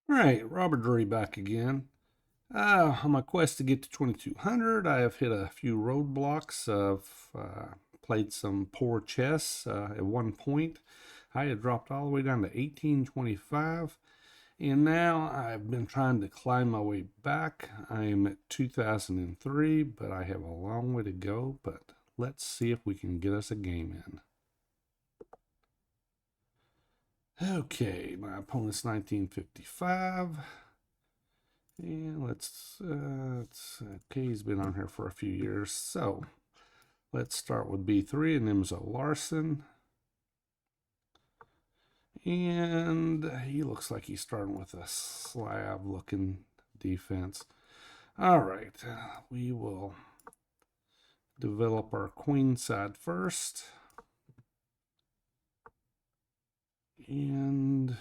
All right, Robert Drury back again. On my quest to get to 2200, I have hit a few roadblocks. I've played some poor chess. At one point, I had dropped all the way down to 1825, and now I've been trying to climb my way back. I am at 2003, but I have a long way to go. But let's see if we can get us a game in. Okay, my opponent's 1955. And okay, he's been on here for a few years. So let's start with B3 and Imzo Larson. And he looks like he's starting with a slab looking defense. All right, we will develop our queen side first. And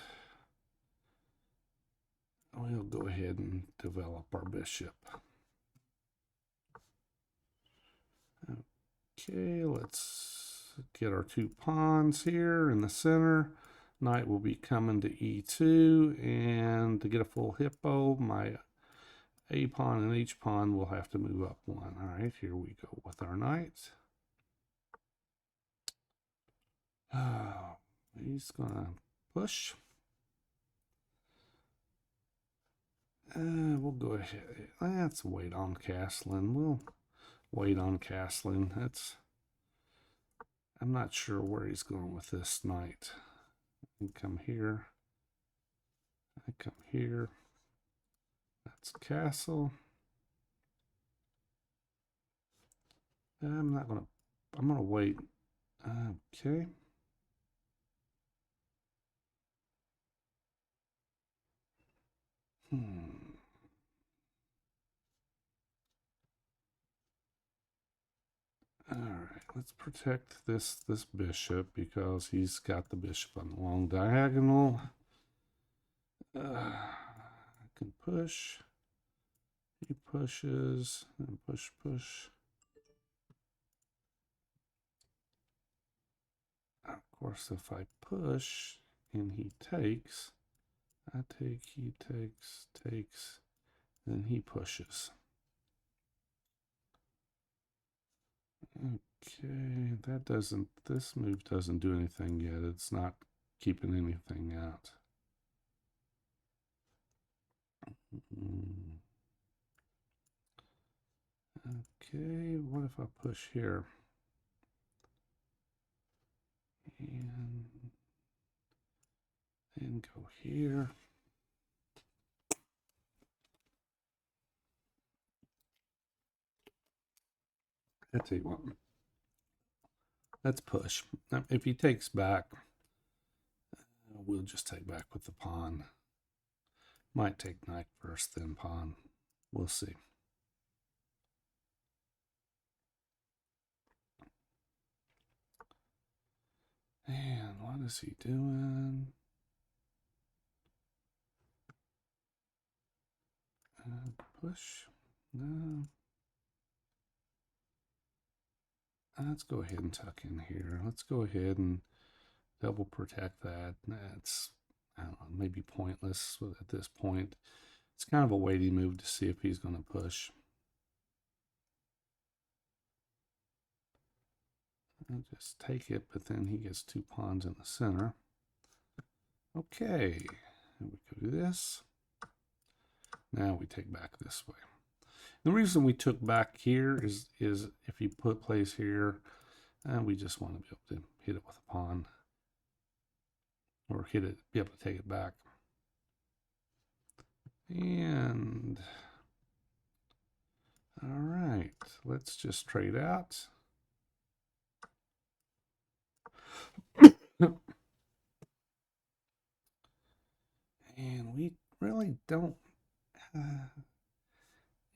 we'll go ahead and develop our bishop. Okay, let's get our two pawns here in the center. Knight will be coming to e2, and to get a full hippo, my a pawn and h pawn will have to move up one. All right, here we go with our knight. He's gonna push. We'll go ahead. Let's wait on castling. We'll wait on castling. I'm not sure where he's going with this knight. I come here. I come here. That's castle. I'm gonna wait. Okay. All right, let's protect this bishop because he's got the bishop on the long diagonal. I can push. He pushes and push. Of course, if I push and he takes, I take, he takes, then he pushes. Okay, this move doesn't do anything yet. It's not keeping anything out. Okay, what if I push here? And go here. I tell you what, let's push. Now, if he takes back, we'll just take back with the pawn. Might take knight first, then pawn. We'll see. And what is he doing? Push. No. Let's go ahead and tuck in here. Let's go ahead and double protect that. That's, I don't know, maybe pointless at this point. It's kind of a weighty move to see if he's going to push. I'll just take it, but then he gets two pawns in the center. Okay, and we go do this. Now we take back this way. The reason we took back here is if he plays here, we just want to be able to hit it with a pawn, or be able to take it back. And all right, let's just trade out. And we really don't.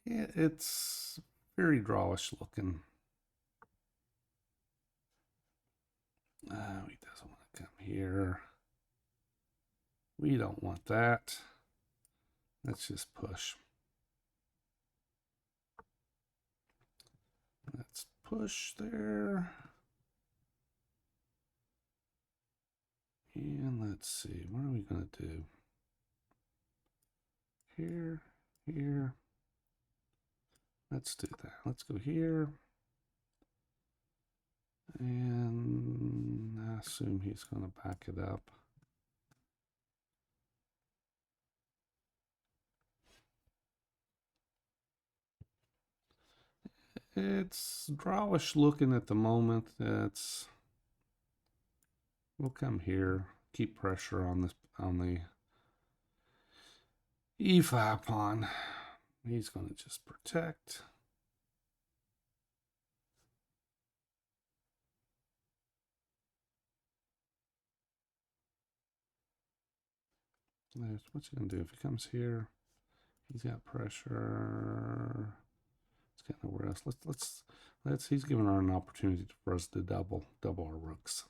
It's very drawish looking. He doesn't want to come here. We don't want that. Let's just push. Let's push there. And let's see, what are we going to do? here, here. Let's do that. Let's go here. And I assume he's going to back it up. It's drawish looking at the moment. We'll come here, keep pressure on the e5 pawn. He's going to just protect. What's he going to do? If he comes here, he's got pressure. It's got nowhere else. Let's. He's giving her an opportunity for us to double our rooks.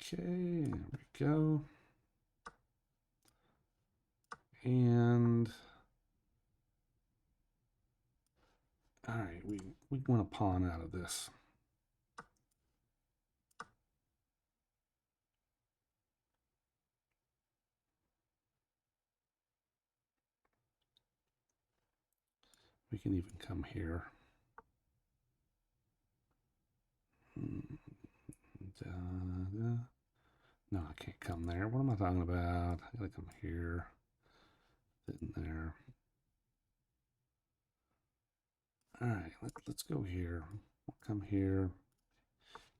Okay, there we go. And all right, we want a pawn out of this. We can even come here. No, I can't come there. What am I talking about? I gotta come here. In there. All right, let's go here. We'll come here.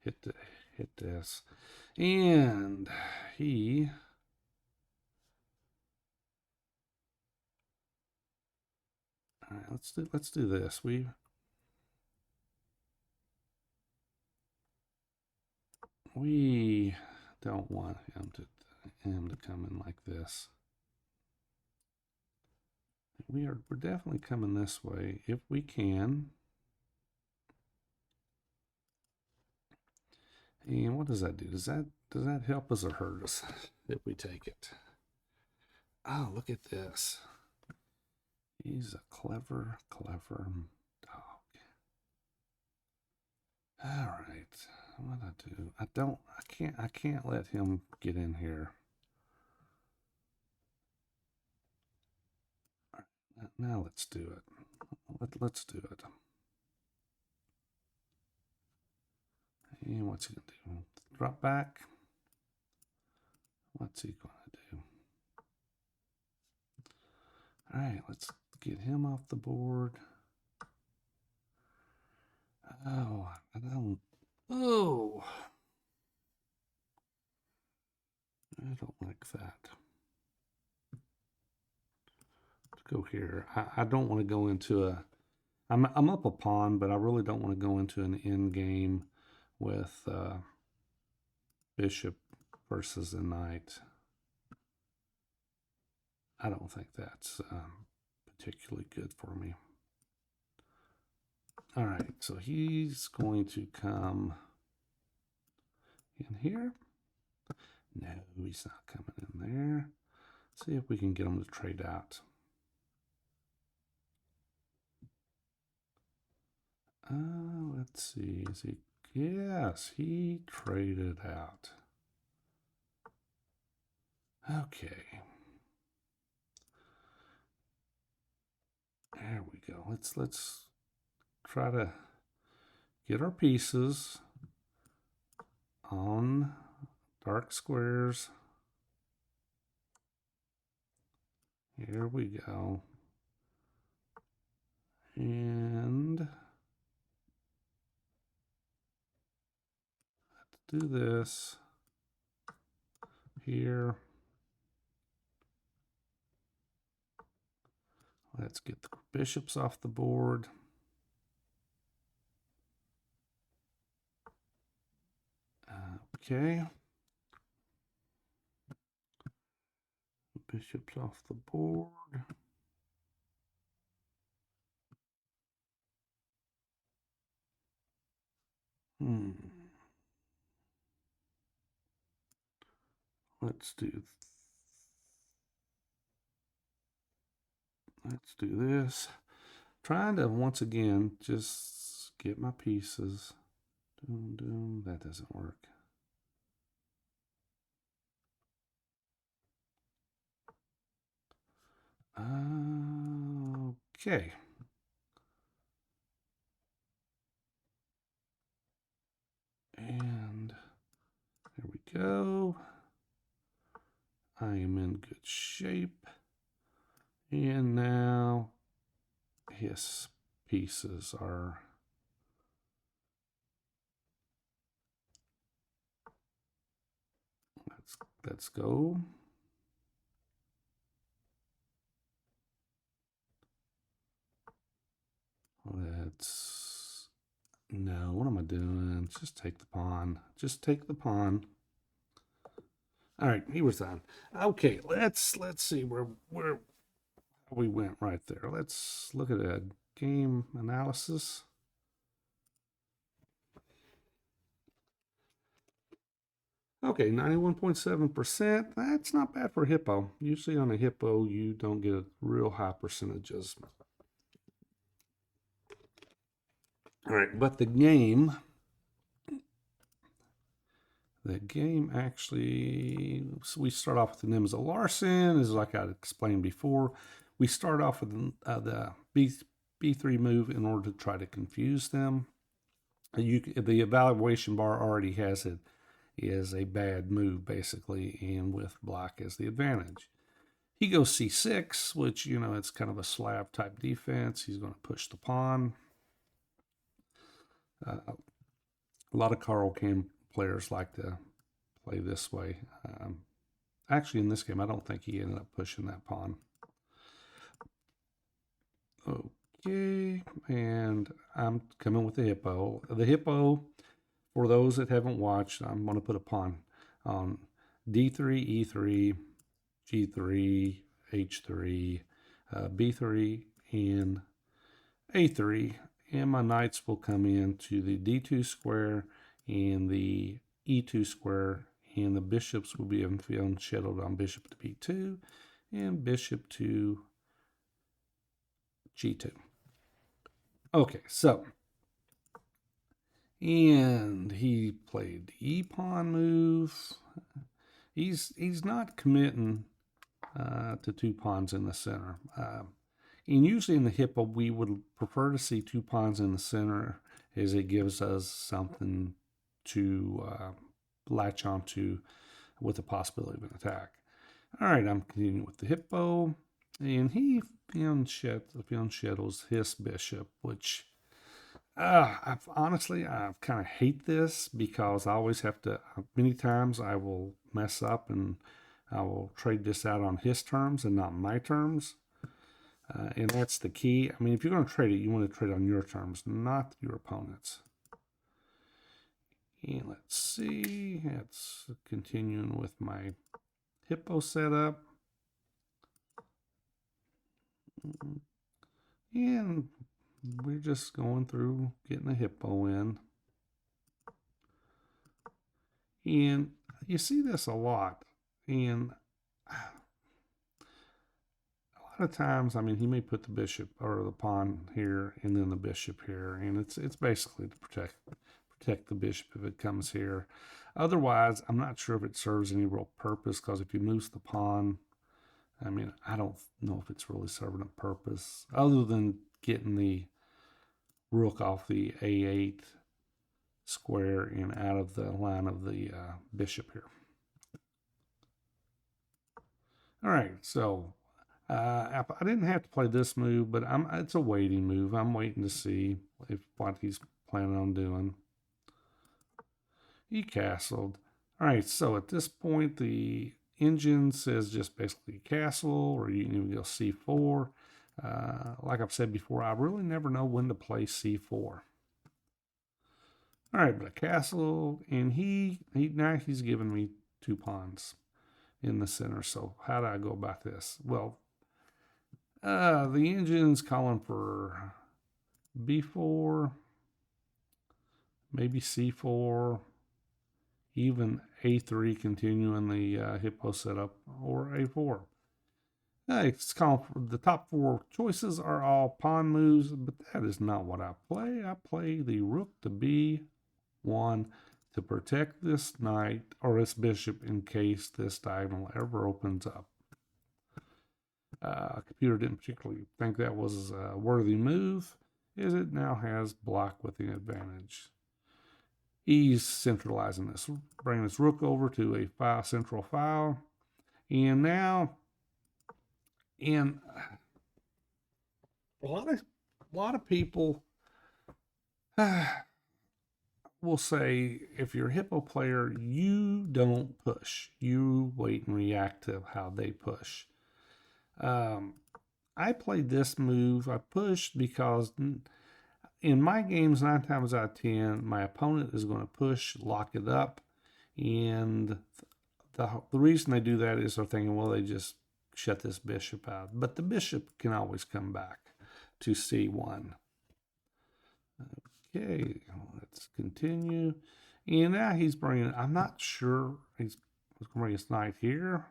Hit this, and he. All right, let's do this. We don't want him to come in like this. We're definitely coming this way if we can. And what does that do? Does that help us or hurt us if we take it? Oh, look at this. He's a clever dog. All right. What do? I can't let him get in here. Now let's do it. Let's do it. And what's he gonna do? Drop back. What's he gonna do? All right, let's get him off the board. Oh, I don't. Oh, I don't like that. Let's go here. I don't want to go into a. I'm up a pawn, but I really don't want to go into an end game with bishop versus a knight. I don't think that's particularly good for me. All right, so he's going to come in here. No, he's not coming in there. See if we can get him to trade out. Let's see. Is he? Yes, he traded out. Okay. There we go. Let's try to get our pieces on dark squares. Here we go. And let's do this here. Let's get the bishops off the board. Okay. Bishops off the board. Let's do this. Trying to once again just get my pieces. That doesn't work. Okay. And there we go. I am in good shape. And now his pieces are... Let's go. No, what am I doing? Just take the pawn. Just take the pawn. All right, he was on. Okay, let's see where we went right there. Let's look at a game analysis. Okay, 91.7%. That's not bad for Hippo. Usually on a Hippo, you don't get real high percentages. All right, but the game actually, so we start off with the Nimza Larson, is like I explained before. We start off with the B3 move in order to try to confuse them. The evaluation bar already has it is a bad move, basically, and with black as the advantage. He goes C6, which, you know, it's kind of a slab type defense. He's going to push the pawn. A lot of Carl Cam players like to play this way. Actually, in this game, I don't think he ended up pushing that pawn. Okay, and I'm coming with the Hippo. The Hippo, for those that haven't watched, I'm going to put a pawn on D3, E3, G3, H3, B3, and A3. And my knights will come into the D2 square and the E2 square, and the bishops will be unshadowed on bishop to B2 and bishop to G2. Okay, so, and he played the E-pawn move. He's not committing to two pawns in the center. And usually in the Hippo, we would prefer to see two pawns in the center, as it gives us something to latch onto with the possibility of an attack. All right, I'm continuing with the Hippo, and he unshadows his bishop, which I kind of hate this, because I always have to, many times I will mess up and I will trade this out on his terms and not my terms. And that's the key. I mean, if you're going to trade it, you want to trade on your terms, not your opponent's. And let's see. It's continuing with my Hippo setup. And we're just going through getting a Hippo in. And you see this a lot. And a lot of times, I mean, he may put the bishop or the pawn here and then the bishop here. And it's basically to protect the bishop if it comes here. Otherwise, I'm not sure if it serves any real purpose, because if you lose the pawn, I mean, I don't know if it's really serving a purpose other than getting the rook off the A8 square and out of the line of the bishop here. All right, so I didn't have to play this move, but it's a waiting move. I'm waiting to see what he's planning on doing. He castled. All right, so at this point, the engine says just basically castle, or you can even go C4. Like I've said before, I really never know when to play C4. All right, but a castle, and now he's giving me two pawns in the center. So how do I go about this? Well, the engine's calling for B4, maybe C4, even A3, continuing the Hippo setup, or A4. It's calling for the top four choices are all pawn moves, but that is not what I play. I play the rook to B1 to protect this knight or this bishop in case this diagonal ever opens up. Computer didn't particularly think that was a worthy move, as it now has black with the advantage. He's centralizing this, bringing this rook over to a central file, and now, and a lot of people will say, if you're a Hippo player, you don't push. You wait and react to how they push. I played this move. I pushed because in my games, 9 times out of 10, my opponent is going to push, lock it up, and the reason they do that is they're thinking, well, they just shut this bishop out. But the bishop can always come back to C1. Okay, let's continue. And now he's bringing, I'm not sure, he's going to bring his knight here.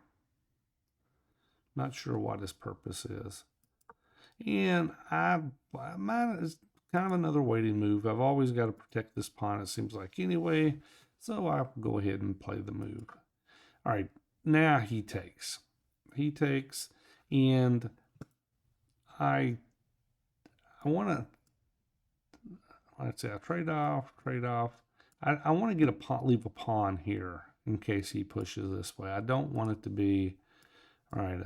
Not sure what his purpose is. And mine is kind of another waiting move. I've always got to protect this pawn, it seems like, anyway. So I'll go ahead and play the move. All right, now he takes. He takes, and I want to, let's say I trade off. I want to get a pawn, leave a pawn here in case he pushes this way. I don't want it to be, all right,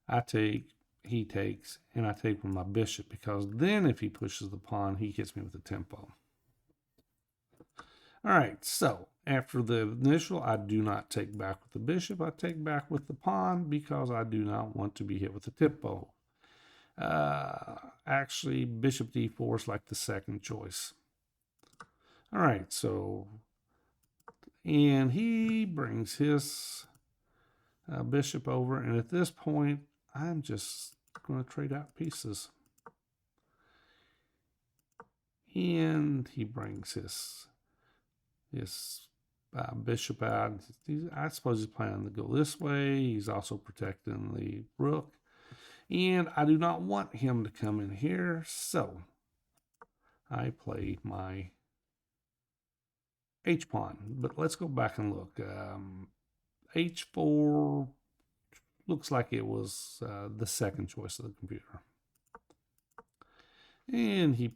I take, he takes, and I take with my bishop, because then if he pushes the pawn, he hits me with the tempo. All right, so after the initial, I do not take back with the bishop. I take back with the pawn because I do not want to be hit with the tempo. Actually, bishop d4 is like the second choice. All right, so, and he brings his bishop over, and at this point, I'm just going to trade out pieces. And he brings his bishop out. I suppose he's planning to go this way. He's also protecting the rook. And I do not want him to come in here, so I play my h-pawn. But let's go back and look. h4 looks like it was the second choice of the computer. And he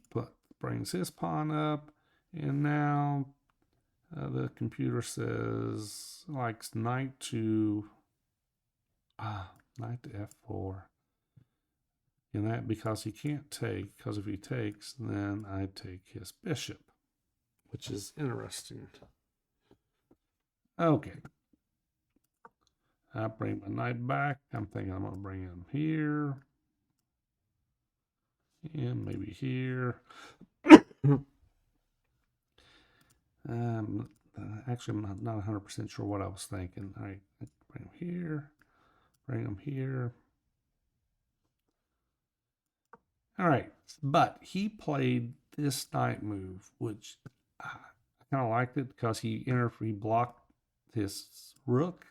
brings his pawn up, and now the computer says likes knight to f4. And that because he can't take, because if he takes, then I take his bishop, which is interesting. Okay. I bring my knight back. I'm thinking I'm going to bring him here. And maybe here. Actually, I'm not 100% sure what I was thinking. All right, bring him here. Bring him here. All right, but he played this knight move, which I kind of liked it because he blocked his rook.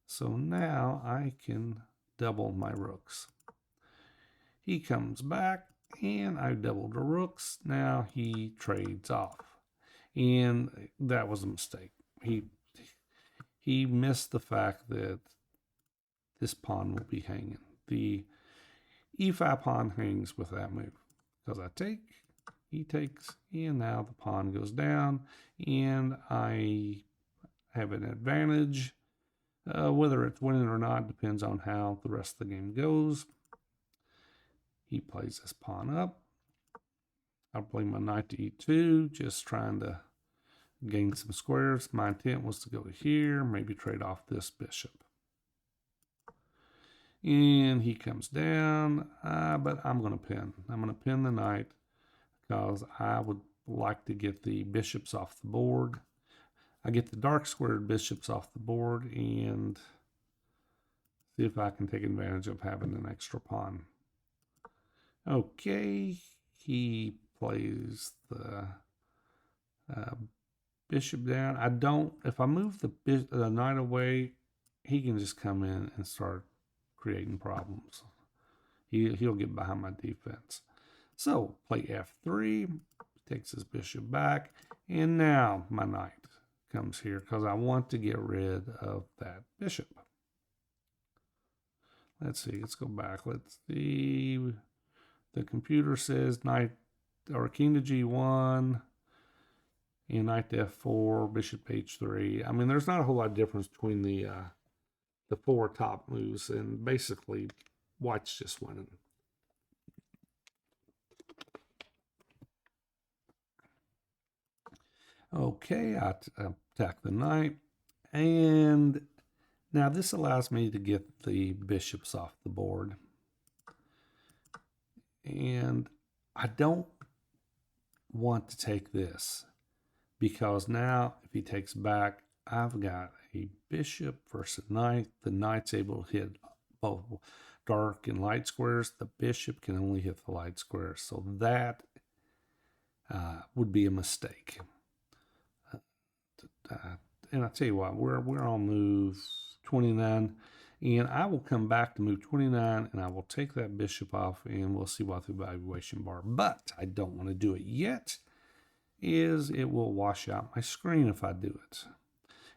So now I can double my rooks. He comes back, and I doubled the rooks. Now he trades off, and that was a mistake. He missed the fact that this pawn will be hanging. The e5 pawn hangs with that move because I take, he takes, and now the pawn goes down, and I have an advantage. Whether it's winning or not depends on how the rest of the game goes. He plays this pawn up. I'll play my knight to e2, just trying to gain some squares. My intent was to go here, maybe trade off this bishop. And he comes down, but I'm going to pin. I'm going to pin the knight because I would like to get the bishops off the board. I get the dark squared bishops off the board and see if I can take advantage of having an extra pawn. Okay, he plays the bishop down. I don't, if I move the knight away, he can just come in and start creating problems. He'll get behind my defense. So play f3, takes his bishop back, and now my knight comes here because I want to get rid of that bishop. let's see, let's go back. Let's see. The computer says knight or king to g1 and knight to f4, bishop h3. I mean, there's not a whole lot of difference between the 4 top moves, and basically white's just winning. Okay, I attack the knight, and now this allows me to get the bishops off the board. And I don't want to take this, because now if he takes back, I've got a bishop versus knight. The knight's able to hit both dark and light squares. The bishop can only hit the light squares. So that would be a mistake. And I tell you what, we're on move 29, and I will come back to move 29, and I will take that bishop off, and we'll see what the evaluation bar. But I don't want to do it yet, is it will wash out my screen if I do it.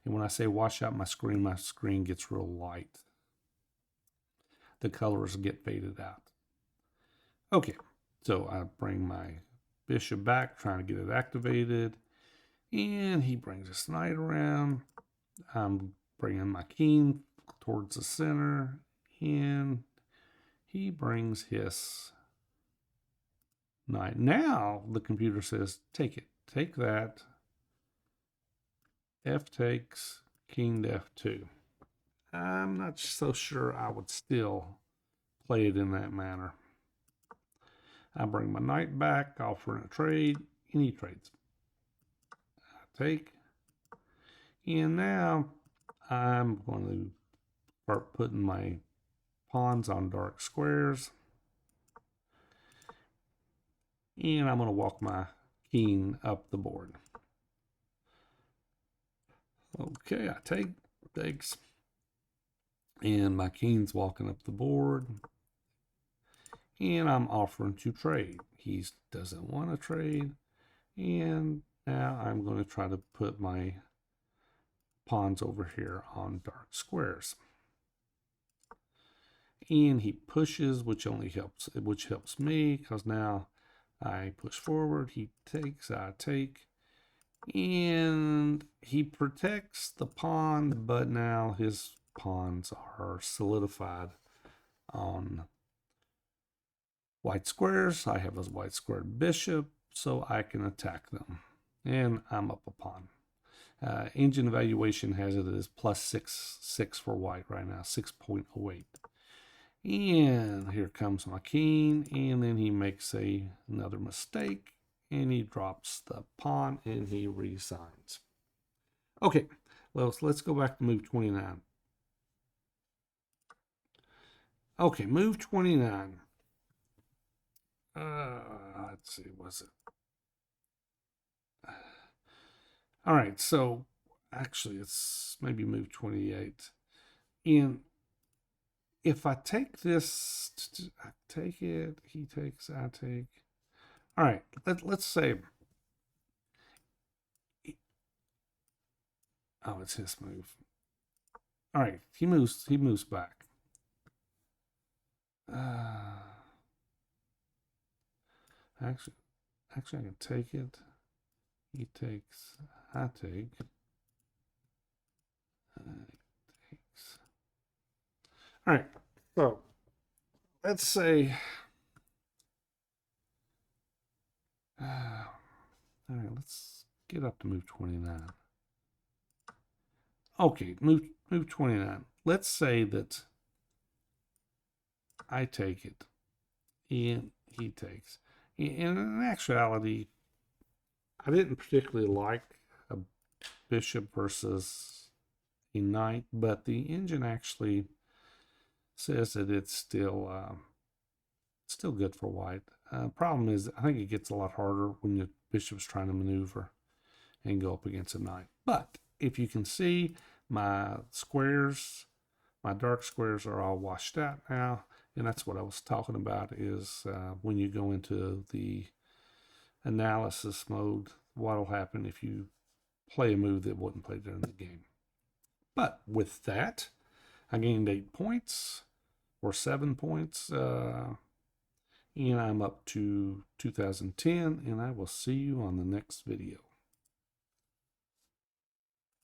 And when I say wash out my screen gets real light. The colors get faded out. Okay, so I bring my bishop back, trying to get it activated. And he brings his knight around. I'm bringing my king towards the center. And he brings his knight. Now the computer says, take it. Take that. F takes, king to f2. I'm not so sure I would still play it in that manner. I bring my knight back, offering a trade, and he trades. I take. And now I'm going to start putting my pawns on dark squares. And I'm going to walk my king up the board. Okay, I take, takes. And my king's walking up the board. And I'm offering to trade. He doesn't want to trade. And now I'm going to try to put my pawns over here on dark squares. And he pushes, which helps me, because now I push forward, he takes, I take, and he protects the pawn, but now his pawns are solidified on white squares. I have a white squared bishop, so I can attack them, and I'm up a pawn. Engine evaluation has it as plus 6 for white right now, 6.08. And here comes my king, and then he makes another mistake, and he drops the pawn, and he resigns. Okay, well, let's go back to move 29. Okay, move 29. Let's see, was it? All right, so actually it's maybe move 28. And if I take this, I take it, he takes, I take. All right, let's say, oh, it's his move. All right, he moves back. Actually, I can take it. He takes, I take. Takes. All right, so let's say, all right, let's get up to move 29. Okay, move 29. Let's say that I take it and he takes. And in actuality, I didn't particularly like a bishop versus a knight, but the engine actually says that it's still good for white. Problem is, I think it gets a lot harder when the bishop's trying to maneuver and go up against a knight. But if you can see, my squares, my dark squares are all washed out now, and that's what I was talking about, is when you go into the analysis mode, what will happen if you play a move that wasn't played during the game. But with that, I gained 8 points. or 7 points. And I'm up to 2010, and I will see you on the next video.